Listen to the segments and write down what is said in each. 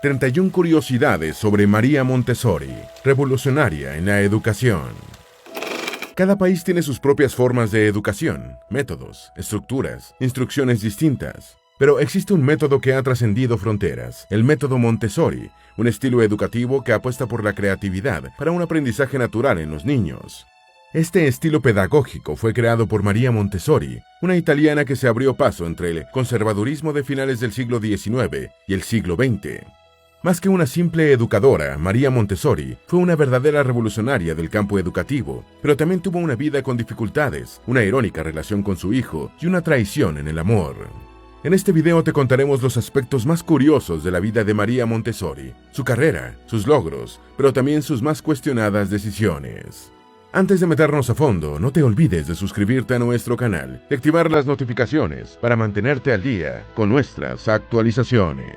31 curiosidades sobre María Montessori, revolucionaria en la educación. Cada país tiene sus propias formas de educación, métodos, estructuras, instrucciones distintas. Pero existe un método que ha trascendido fronteras, el método Montessori, un estilo educativo que apuesta por la creatividad para un aprendizaje natural en los niños. Este estilo pedagógico fue creado por María Montessori, una italiana que se abrió paso entre el conservadurismo de finales del siglo XIX y el siglo XX. Más que una simple educadora, María Montessori fue una verdadera revolucionaria del campo educativo, pero también tuvo una vida con dificultades, una irónica relación con su hijo y una traición en el amor. En este video te contaremos los aspectos más curiosos de la vida de María Montessori, su carrera, sus logros, pero también sus más cuestionadas decisiones. Antes de meternos a fondo, no te olvides de suscribirte a nuestro canal y activar las notificaciones para mantenerte al día con nuestras actualizaciones.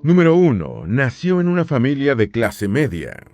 Número 1. Nació en una familia de clase media.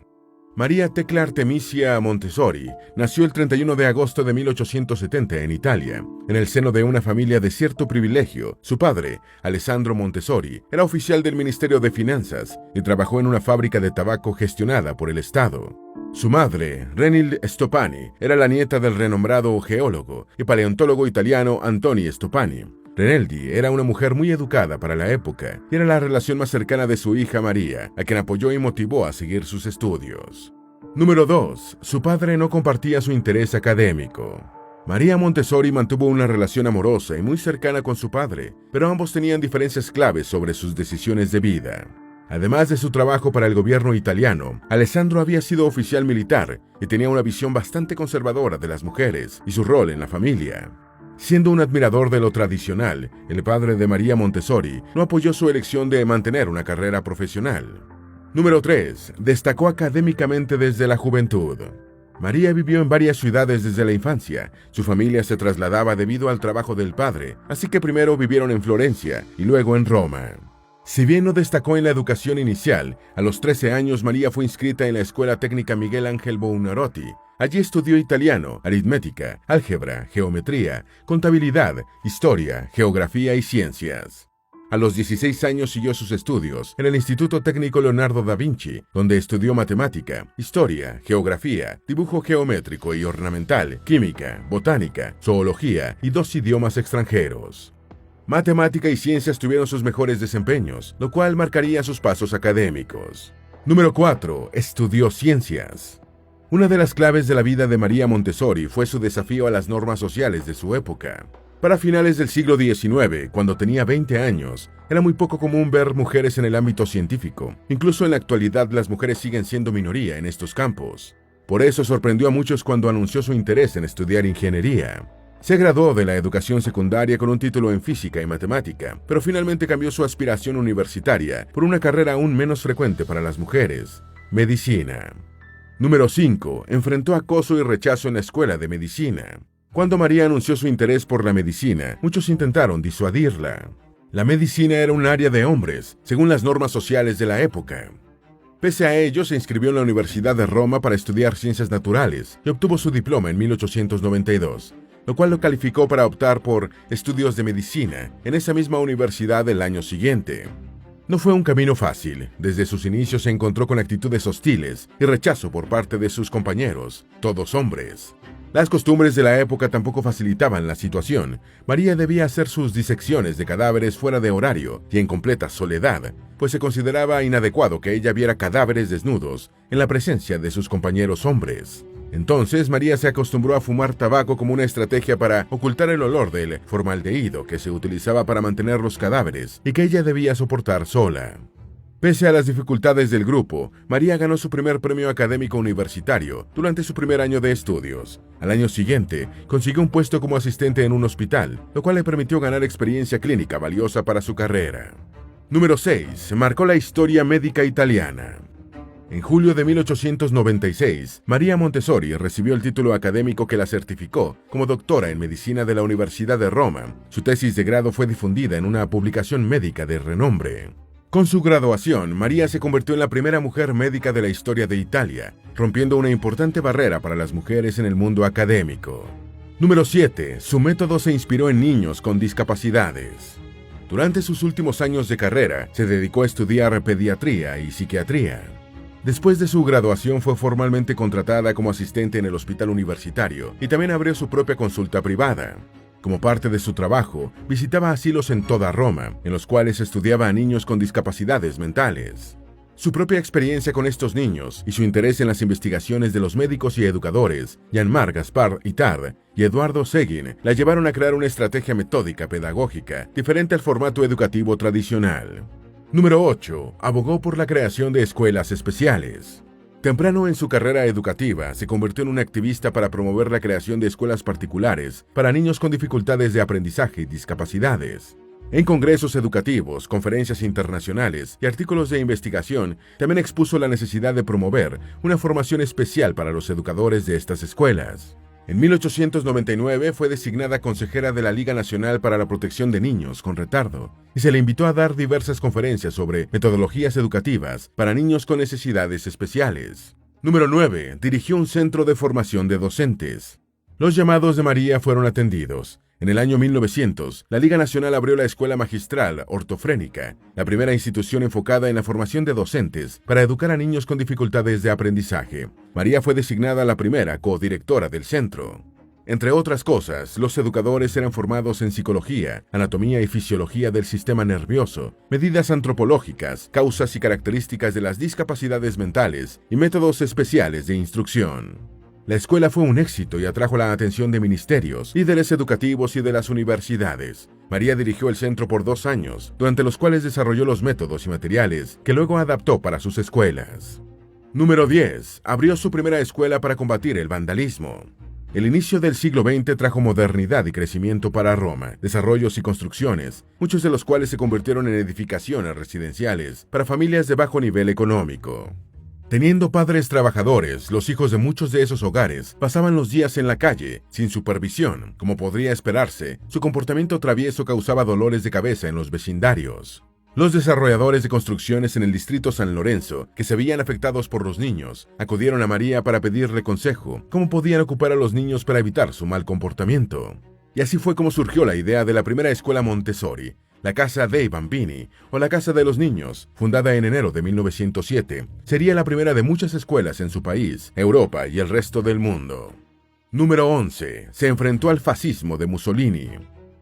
María Tecla Artemisia Montessori nació el 31 de agosto de 1870 en Italia, en el seno de una familia de cierto privilegio. Su padre, Alessandro Montessori, era oficial del Ministerio de Finanzas y trabajó en una fábrica de tabaco gestionada por el Estado. Su madre, Renilde Stoppani, era la nieta del renombrado geólogo y paleontólogo italiano Antoni Stoppani. Renilde era una mujer muy educada para la época y era la relación más cercana de su hija María, a quien apoyó y motivó a seguir sus estudios. Número 2. Su padre no compartía su interés académico. María Montessori mantuvo una relación amorosa y muy cercana con su padre, pero ambos tenían diferencias claves sobre sus decisiones de vida. Además de su trabajo para el gobierno italiano, Alessandro había sido oficial militar y tenía una visión bastante conservadora de las mujeres y su rol en la familia. Siendo un admirador de lo tradicional, el padre de María Montessori no apoyó su elección de mantener una carrera profesional. Número 3. Destacó académicamente desde la juventud. María vivió en varias ciudades desde la infancia. Su familia se trasladaba debido al trabajo del padre, así que primero vivieron en Florencia y luego en Roma. Si bien no destacó en la educación inicial, a los 13 años María fue inscrita en la Escuela Técnica Miguel Ángel Buonarroti. Allí estudió italiano, aritmética, álgebra, geometría, contabilidad, historia, geografía y ciencias. A los 16 años siguió sus estudios en el Instituto Técnico Leonardo da Vinci, donde estudió matemática, historia, geografía, dibujo geométrico y ornamental, química, botánica, zoología y 2 idiomas extranjeros. Matemática y ciencias tuvieron sus mejores desempeños, lo cual marcaría sus pasos académicos. Número 4. Estudió ciencias. Una de las claves de la vida de María Montessori fue su desafío a las normas sociales de su época. Para finales del siglo XIX, cuando tenía 20 años, era muy poco común ver mujeres en el ámbito científico. Incluso en la actualidad las mujeres siguen siendo minoría en estos campos. Por eso sorprendió a muchos cuando anunció su interés en estudiar ingeniería. Se graduó de la educación secundaria con un título en física y matemática, pero finalmente cambió su aspiración universitaria por una carrera aún menos frecuente para las mujeres: medicina. Número 5. Enfrentó acoso y rechazo en la escuela de medicina. Cuando María anunció su interés por la medicina, muchos intentaron disuadirla. La medicina era un área de hombres, según las normas sociales de la época. Pese a ello, se inscribió en la Universidad de Roma para estudiar ciencias naturales y obtuvo su diploma en 1892, lo cual lo calificó para optar por estudios de medicina en esa misma universidad el año siguiente. No fue un camino fácil. Desde sus inicios se encontró con actitudes hostiles y rechazo por parte de sus compañeros, todos hombres. Las costumbres de la época tampoco facilitaban la situación. María debía hacer sus disecciones de cadáveres fuera de horario y en completa soledad, pues se consideraba inadecuado que ella viera cadáveres desnudos en la presencia de sus compañeros hombres. Entonces María se acostumbró a fumar tabaco como una estrategia para ocultar el olor del formaldehído que se utilizaba para mantener los cadáveres y que ella debía soportar sola. Pese a las dificultades del grupo, María ganó su primer premio académico universitario durante su primer año de estudios. Al año siguiente, consiguió un puesto como asistente en un hospital, lo cual le permitió ganar experiencia clínica valiosa para su carrera. Número 6. Marcó la historia médica italiana. En julio de 1896, María Montessori recibió el título académico que la certificó como doctora en medicina de la Universidad de Roma. Su tesis de grado fue difundida en una publicación médica de renombre. Con su graduación, María se convirtió en la primera mujer médica de la historia de Italia, rompiendo una importante barrera para las mujeres en el mundo académico. Número 7. Su método se inspiró en niños con discapacidades. Durante sus últimos años de carrera, se dedicó a estudiar pediatría y psiquiatría. Después de su graduación fue formalmente contratada como asistente en el hospital universitario y también abrió su propia consulta privada. Como parte de su trabajo, visitaba asilos en toda Roma, en los cuales estudiaba a niños con discapacidades mentales. Su propia experiencia con estos niños y su interés en las investigaciones de los médicos y educadores, Jean-Marc Gaspard Itard y Eduardo Seguin, la llevaron a crear una estrategia metódica pedagógica diferente al formato educativo tradicional. Número 8. Abogó por la creación de escuelas especiales. Temprano en su carrera educativa, se convirtió en un activista para promover la creación de escuelas particulares para niños con dificultades de aprendizaje y discapacidades. En congresos educativos, conferencias internacionales y artículos de investigación, también expuso la necesidad de promover una formación especial para los educadores de estas escuelas. En 1899 fue designada consejera de la Liga Nacional para la Protección de Niños con Retardo y se le invitó a dar diversas conferencias sobre metodologías educativas para niños con necesidades especiales. Número 9. Dirigió un centro de formación de docentes. Los llamados de María fueron atendidos. En el año 1900, la Liga Nacional abrió la Escuela Magistral Ortofrénica, la primera institución enfocada en la formación de docentes para educar a niños con dificultades de aprendizaje. María fue designada la primera codirectora del centro. Entre otras cosas, los educadores eran formados en psicología, anatomía y fisiología del sistema nervioso, medidas antropológicas, causas y características de las discapacidades mentales y métodos especiales de instrucción. La escuela fue un éxito y atrajo la atención de ministerios, líderes educativos y de las universidades. María dirigió el centro por 2 años, durante los cuales desarrolló los métodos y materiales que luego adaptó para sus escuelas. Número 10. Abrió su primera escuela para combatir el vandalismo. El inicio del siglo XX trajo modernidad y crecimiento para Roma, desarrollos y construcciones, muchos de los cuales se convirtieron en edificaciones residenciales para familias de bajo nivel económico. Teniendo padres trabajadores, los hijos de muchos de esos hogares pasaban los días en la calle, sin supervisión. Como podría esperarse, su comportamiento travieso causaba dolores de cabeza en los vecindarios. Los desarrolladores de construcciones en el distrito San Lorenzo, que se veían afectados por los niños, acudieron a María para pedirle consejo, cómo podían ocupar a los niños para evitar su mal comportamiento. Y así fue como surgió la idea de la primera escuela Montessori, la Casa dei Bambini, o la Casa de los Niños, fundada en enero de 1907, sería la primera de muchas escuelas en su país, Europa y el resto del mundo. Número 11. Se enfrentó al fascismo de Mussolini.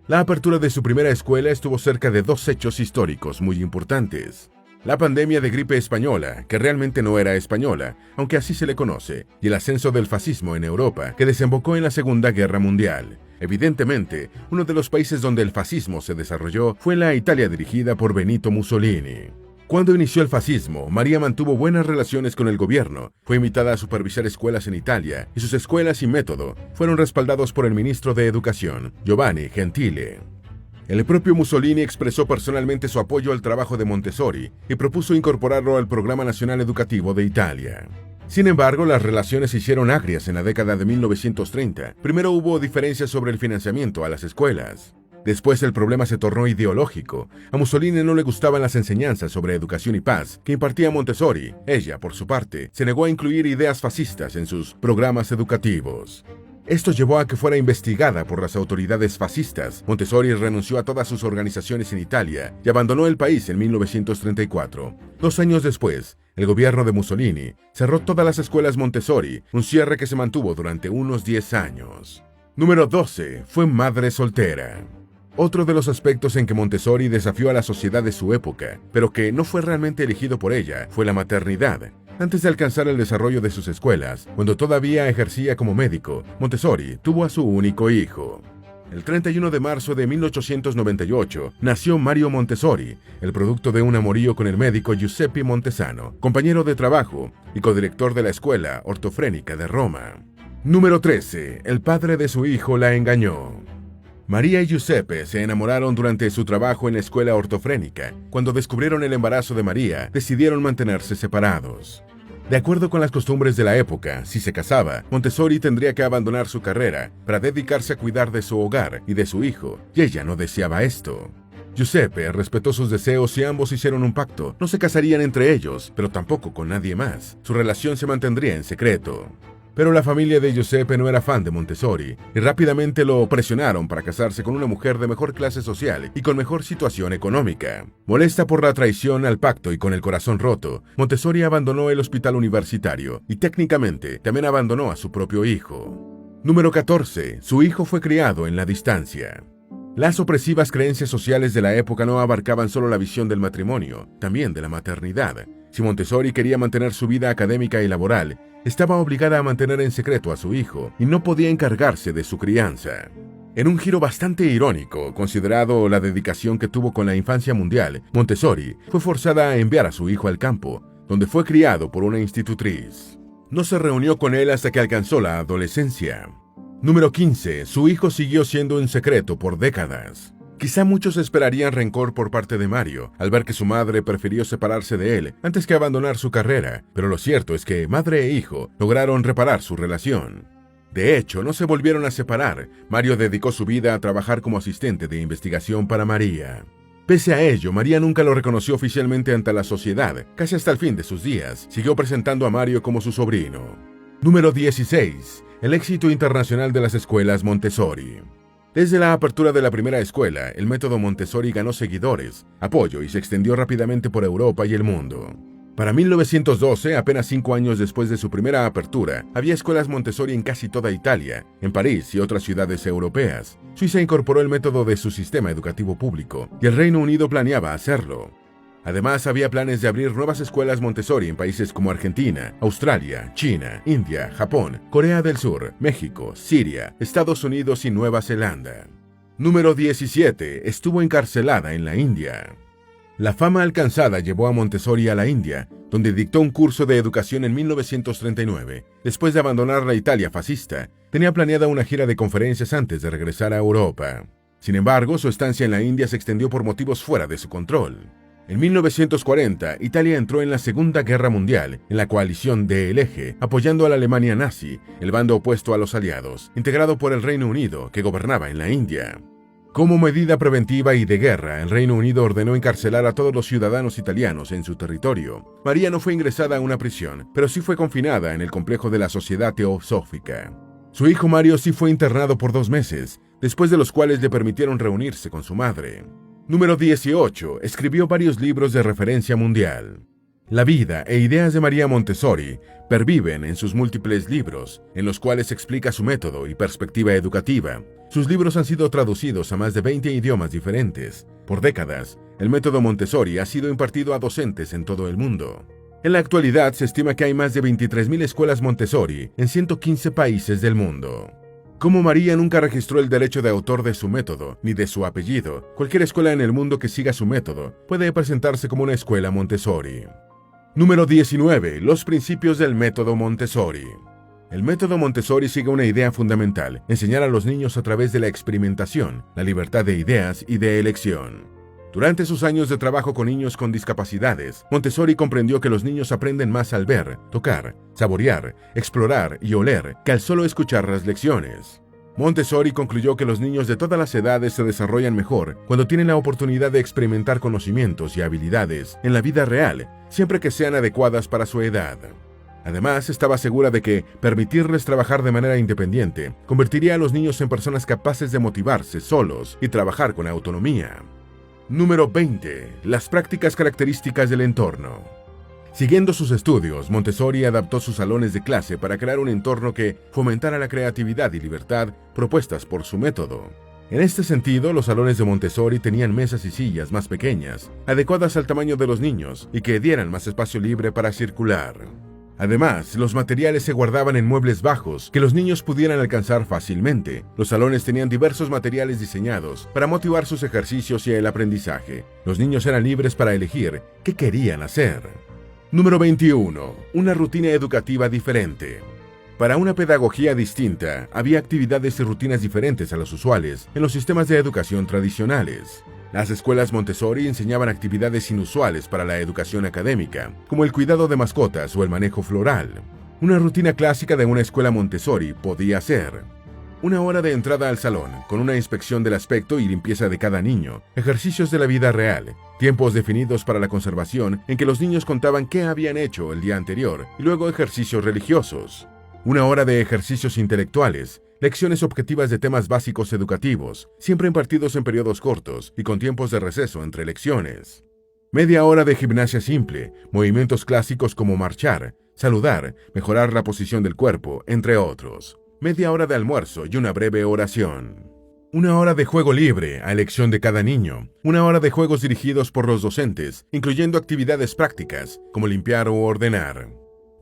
La apertura de su primera escuela estuvo cerca de 2 hechos históricos muy importantes. La pandemia de gripe española, que realmente no era española, aunque así se le conoce, y el ascenso del fascismo en Europa, que desembocó en la Segunda Guerra Mundial. Evidentemente, uno de los países donde el fascismo se desarrolló fue la Italia dirigida por Benito Mussolini. Cuando inició el fascismo, María mantuvo buenas relaciones con el gobierno, fue invitada a supervisar escuelas en Italia, y sus escuelas y método fueron respaldados por el ministro de Educación, Giovanni Gentile. El propio Mussolini expresó personalmente su apoyo al trabajo de Montessori y propuso incorporarlo al Programa Nacional Educativo de Italia. Sin embargo, las relaciones se hicieron agrias en la década de 1930. Primero hubo diferencias sobre el financiamiento a las escuelas. Después el problema se tornó ideológico. A Mussolini no le gustaban las enseñanzas sobre educación y paz que impartía Montessori. Ella, por su parte, se negó a incluir ideas fascistas en sus programas educativos. Esto llevó a que fuera investigada por las autoridades fascistas. Montessori renunció a todas sus organizaciones en Italia y abandonó el país en 1934. 2 años después, el gobierno de Mussolini cerró todas las escuelas Montessori, un cierre que se mantuvo durante unos 10 años. Número 12. Fue madre soltera. Otro de los aspectos en que Montessori desafió a la sociedad de su época, pero que no fue realmente elegido por ella, fue la maternidad. Antes de alcanzar el desarrollo de sus escuelas, cuando todavía ejercía como médico, Montessori tuvo a su único hijo. El 31 de marzo de 1898 nació Mario Montessori, el producto de un amorío con el médico Giuseppe Montesano, compañero de trabajo y codirector de la Escuela Ortofrénica de Roma. Número 13. El padre de su hijo la engañó. María y Giuseppe se enamoraron durante su trabajo en la escuela ortofrénica. Cuando descubrieron el embarazo de María, decidieron mantenerse separados. De acuerdo con las costumbres de la época, si se casaba, Montessori tendría que abandonar su carrera para dedicarse a cuidar de su hogar y de su hijo, y ella no deseaba esto. Giuseppe respetó sus deseos y ambos hicieron un pacto. No se casarían entre ellos, pero tampoco con nadie más. Su relación se mantendría en secreto. Pero la familia de Giuseppe no era fan de Montessori y rápidamente lo presionaron para casarse con una mujer de mejor clase social y con mejor situación económica. Molesta por la traición al pacto y con el corazón roto, Montessori abandonó el hospital universitario y técnicamente también abandonó a su propio hijo. Número 14. Su hijo fue criado en la distancia. Las opresivas creencias sociales de la época no abarcaban solo la visión del matrimonio, también de la maternidad. Si Montessori quería mantener su vida académica y laboral, estaba obligada a mantener en secreto a su hijo y no podía encargarse de su crianza. En un giro bastante irónico, considerado la dedicación que tuvo con la infancia mundial, Montessori fue forzada a enviar a su hijo al campo, donde fue criado por una institutriz. No se reunió con él hasta que alcanzó la adolescencia. Número 15. Su hijo siguió siendo un secreto por décadas. Quizá muchos esperarían rencor por parte de Mario, al ver que su madre prefirió separarse de él antes que abandonar su carrera, pero lo cierto es que madre e hijo lograron reparar su relación. De hecho, no se volvieron a separar. Mario dedicó su vida a trabajar como asistente de investigación para María. Pese a ello, María nunca lo reconoció oficialmente ante la sociedad. Casi hasta el fin de sus días, siguió presentando a Mario como su sobrino. Número 16. El éxito internacional de las escuelas Montessori. Desde la apertura de la primera escuela, el método Montessori ganó seguidores, apoyo y se extendió rápidamente por Europa y el mundo. Para 1912, apenas 5 años después de su primera apertura, había escuelas Montessori en casi toda Italia, en París y otras ciudades europeas. Suiza incorporó el método de su sistema educativo público, y el Reino Unido planeaba hacerlo. Además, había planes de abrir nuevas escuelas Montessori en países como Argentina, Australia, China, India, Japón, Corea del Sur, México, Siria, Estados Unidos y Nueva Zelanda. Número 17. Estuvo encarcelada en la India. La fama alcanzada llevó a Montessori a la India, donde dictó un curso de educación en 1939. Después de abandonar la Italia fascista, tenía planeada una gira de conferencias antes de regresar a Europa. Sin embargo, su estancia en la India se extendió por motivos fuera de su control. En 1940, Italia entró en la Segunda Guerra Mundial, en la coalición del Eje, apoyando a la Alemania nazi, el bando opuesto a los aliados, integrado por el Reino Unido, que gobernaba en la India. Como medida preventiva y de guerra, el Reino Unido ordenó encarcelar a todos los ciudadanos italianos en su territorio. María no fue ingresada a una prisión, pero sí fue confinada en el complejo de la Sociedad Teosófica. Su hijo Mario sí fue internado por 2 meses, después de los cuales le permitieron reunirse con su madre. Número 18. Escribió varios libros de referencia mundial. La vida e ideas de María Montessori perviven en sus múltiples libros, en los cuales explica su método y perspectiva educativa. Sus libros han sido traducidos a más de 20 idiomas diferentes. Por décadas, el método Montessori ha sido impartido a docentes en todo el mundo. En la actualidad, se estima que hay más de 23.000 escuelas Montessori en 115 países del mundo. Como María nunca registró el derecho de autor de su método, ni de su apellido, cualquier escuela en el mundo que siga su método puede presentarse como una escuela Montessori. Número 19. Los principios del método Montessori. El método Montessori sigue una idea fundamental: enseñar a los niños a través de la experimentación, la libertad de ideas y de elección. Durante sus años de trabajo con niños con discapacidades, Montessori comprendió que los niños aprenden más al ver, tocar, saborear, explorar y oler que al solo escuchar las lecciones. Montessori concluyó que los niños de todas las edades se desarrollan mejor cuando tienen la oportunidad de experimentar conocimientos y habilidades en la vida real, siempre que sean adecuadas para su edad. Además, estaba segura de que permitirles trabajar de manera independiente convertiría a los niños en personas capaces de motivarse solos y trabajar con autonomía. Número 20. Las prácticas características del entorno. Siguiendo sus estudios, Montessori adaptó sus salones de clase para crear un entorno que fomentara la creatividad y libertad propuestas por su método. En este sentido, los salones de Montessori tenían mesas y sillas más pequeñas, adecuadas al tamaño de los niños y que dieran más espacio libre para circular. Además, los materiales se guardaban en muebles bajos que los niños pudieran alcanzar fácilmente. Los salones tenían diversos materiales diseñados para motivar sus ejercicios y el aprendizaje. Los niños eran libres para elegir qué querían hacer. Número 21. Una rutina educativa diferente. Para una pedagogía distinta, había actividades y rutinas diferentes a las usuales en los sistemas de educación tradicionales. Las escuelas Montessori enseñaban actividades inusuales para la educación académica, como el cuidado de mascotas o el manejo floral. Una rutina clásica de una escuela Montessori podía ser: Una hora de entrada al salón, con una inspección del aspecto y limpieza de cada niño, ejercicios de la vida real, tiempos definidos para la conservación en que los niños contaban qué habían hecho el día anterior y luego ejercicios religiosos. Una hora de ejercicios intelectuales, lecciones objetivas de temas básicos educativos, siempre impartidos en periodos cortos y con tiempos de receso entre lecciones. Media hora de gimnasia simple, movimientos clásicos como marchar, saludar, mejorar la posición del cuerpo, entre otros. Media hora de almuerzo y una breve oración. Una hora de juego libre, a elección de cada niño. Una hora de juegos dirigidos por los docentes, incluyendo actividades prácticas, como limpiar o ordenar.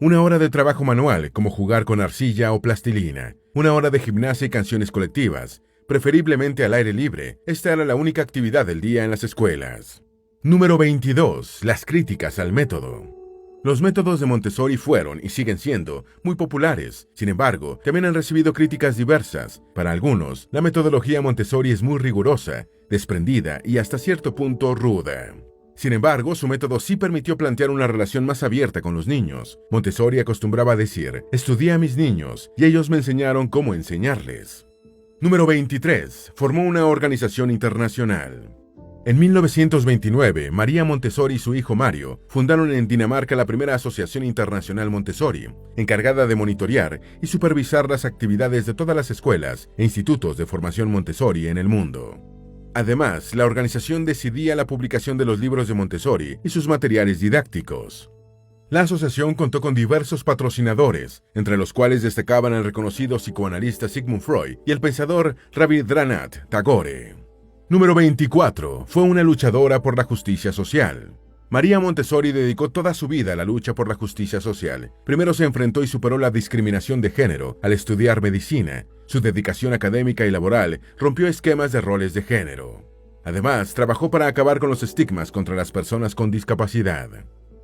Una hora de trabajo manual, como jugar con arcilla o plastilina. Una hora de gimnasia y canciones colectivas, preferiblemente al aire libre. Esta era la única actividad del día en las escuelas. Número 22. Las críticas al método. Los métodos de Montessori fueron, y siguen siendo, muy populares. Sin embargo, también han recibido críticas diversas. Para algunos, la metodología Montessori es muy rigurosa, desprendida y hasta cierto punto ruda. Sin embargo, su método sí permitió plantear una relación más abierta con los niños. Montessori acostumbraba a decir, estudié a mis niños, y ellos me enseñaron cómo enseñarles. Número 23. Formó una organización internacional. En 1929, María Montessori y su hijo Mario fundaron en Dinamarca la primera Asociación Internacional Montessori, encargada de monitorear y supervisar las actividades de todas las escuelas e institutos de formación Montessori en el mundo. Además, la organización decidía la publicación de los libros de Montessori y sus materiales didácticos. La asociación contó con diversos patrocinadores, entre los cuales destacaban el reconocido psicoanalista Sigmund Freud y el pensador Rabindranath Tagore. Número 24. Fue una luchadora por la justicia social. María Montessori dedicó toda su vida a la lucha por la justicia social. Primero se enfrentó y superó la discriminación de género al estudiar medicina. Su dedicación académica y laboral rompió esquemas de roles de género. Además, trabajó para acabar con los estigmas contra las personas con discapacidad.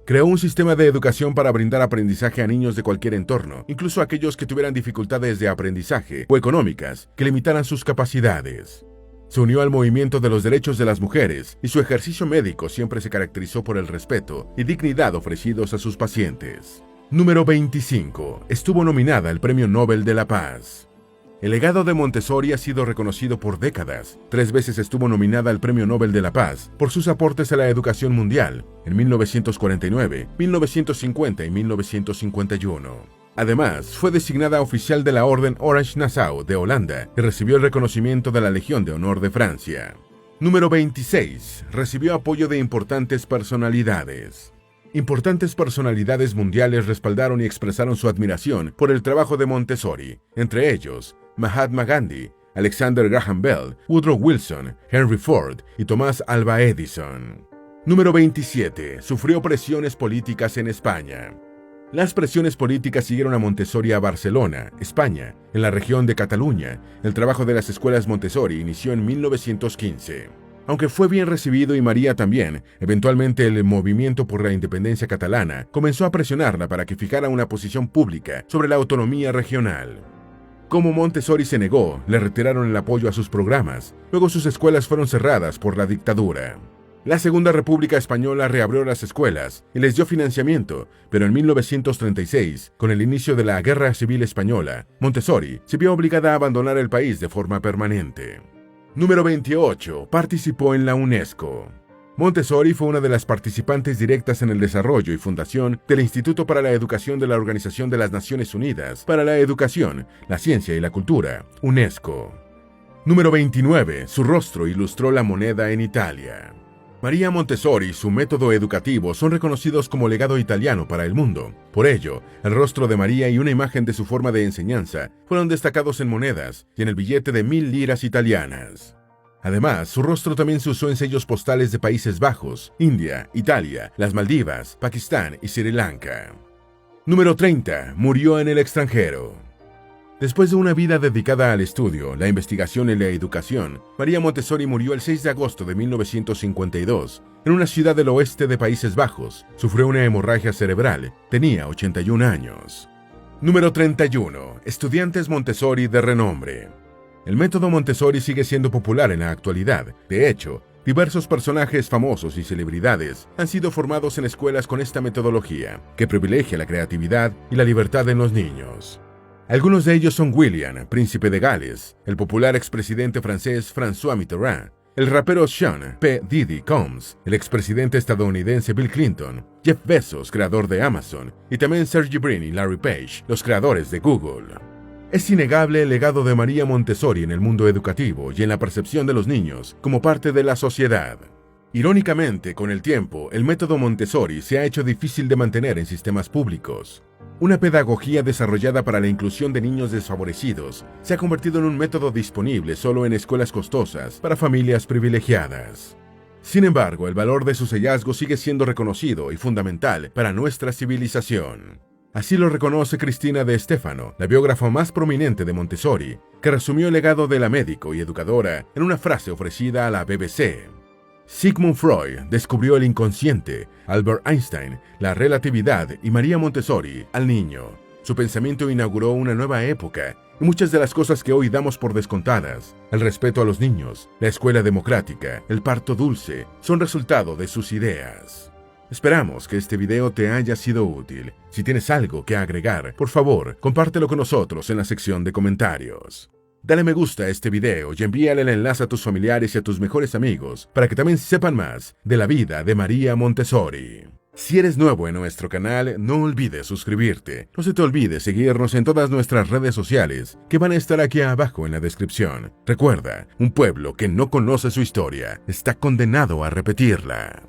Creó un sistema de educación para brindar aprendizaje a niños de cualquier entorno, incluso aquellos que tuvieran dificultades de aprendizaje o económicas que limitaran sus capacidades. Se unió al movimiento de los derechos de las mujeres y su ejercicio médico siempre se caracterizó por el respeto y dignidad ofrecidos a sus pacientes. Número 25. Estuvo nominada al Premio Nobel de la Paz. El legado de Montessori ha sido reconocido por décadas. 3 veces estuvo nominada al Premio Nobel de la Paz por sus aportes a la educación mundial, en 1949, 1950 y 1951. Además, fue designada oficial de la Orden Orange-Nassau de Holanda y recibió el reconocimiento de la Legión de Honor de Francia. Número 26. Recibió apoyo de importantes personalidades. Importantes personalidades mundiales respaldaron y expresaron su admiración por el trabajo de Montessori, entre ellos Mahatma Gandhi, Alexander Graham Bell, Woodrow Wilson, Henry Ford y Thomas Alva Edison. Número 27. Sufrió presiones políticas en España. Las presiones políticas siguieron a Montessori a Barcelona, España. En la región de Cataluña, el trabajo de las escuelas Montessori inició en 1915. Aunque fue bien recibido y María también, eventualmente el movimiento por la independencia catalana comenzó a presionarla para que fijara una posición pública sobre la autonomía regional. Como Montessori se negó, le retiraron el apoyo a sus programas. Luego sus escuelas fueron cerradas por la dictadura. La Segunda República Española reabrió las escuelas y les dio financiamiento, pero en 1936, con el inicio de la Guerra Civil Española, Montessori se vio obligada a abandonar el país de forma permanente. Número 28. Participó en la UNESCO. Montessori fue una de las participantes directas en el desarrollo y fundación del Instituto para la Educación de la Organización de las Naciones Unidas para la Educación, la Ciencia y la Cultura, UNESCO. Número 29. Su rostro ilustró la moneda en Italia. María Montessori y su método educativo son reconocidos como legado italiano para el mundo. Por ello, el rostro de María y una imagen de su forma de enseñanza fueron destacados en monedas y en el billete de 1000 liras italianas. Además, su rostro también se usó en sellos postales de Países Bajos, India, Italia, las Maldivas, Pakistán y Sri Lanka. Número 30. Murió en el extranjero. Después de una vida dedicada al estudio, la investigación y la educación, María Montessori murió el 6 de agosto de 1952 en una ciudad del oeste de Países Bajos. Sufrió una hemorragia cerebral. Tenía 81 años. Número 31. Estudiantes Montessori de renombre. El método Montessori sigue siendo popular en la actualidad. De hecho, diversos personajes famosos y celebridades han sido formados en escuelas con esta metodología, que privilegia la creatividad y la libertad en los niños. Algunos de ellos son William, príncipe de Gales, el popular expresidente francés François Mitterrand, el rapero Sean P. Diddy Combs, el expresidente estadounidense Bill Clinton, Jeff Bezos, creador de Amazon, y también Sergey Brin y Larry Page, los creadores de Google. Es innegable el legado de María Montessori en el mundo educativo y en la percepción de los niños como parte de la sociedad. Irónicamente, con el tiempo, el método Montessori se ha hecho difícil de mantener en sistemas públicos. Una pedagogía desarrollada para la inclusión de niños desfavorecidos se ha convertido en un método disponible solo en escuelas costosas para familias privilegiadas. Sin embargo, el valor de sus hallazgos sigue siendo reconocido y fundamental para nuestra civilización. Así lo reconoce Cristina de Stefano, la biógrafa más prominente de Montessori, que resumió el legado de la médico y educadora en una frase ofrecida a la BBC. Sigmund Freud descubrió el inconsciente, Albert Einstein la relatividad y María Montessori al niño. Su pensamiento inauguró una nueva época y muchas de las cosas que hoy damos por descontadas, el respeto a los niños, la escuela democrática, el parto dulce, son resultado de sus ideas. Esperamos que este video te haya sido útil. Si tienes algo que agregar, por favor, compártelo con nosotros en la sección de comentarios. Dale me gusta a este video y envíale el enlace a tus familiares y a tus mejores amigos para que también sepan más de la vida de María Montessori. Si eres nuevo en nuestro canal, no olvides suscribirte. No se te olvide seguirnos en todas nuestras redes sociales que van a estar aquí abajo en la descripción. Recuerda, un pueblo que no conoce su historia está condenado a repetirla.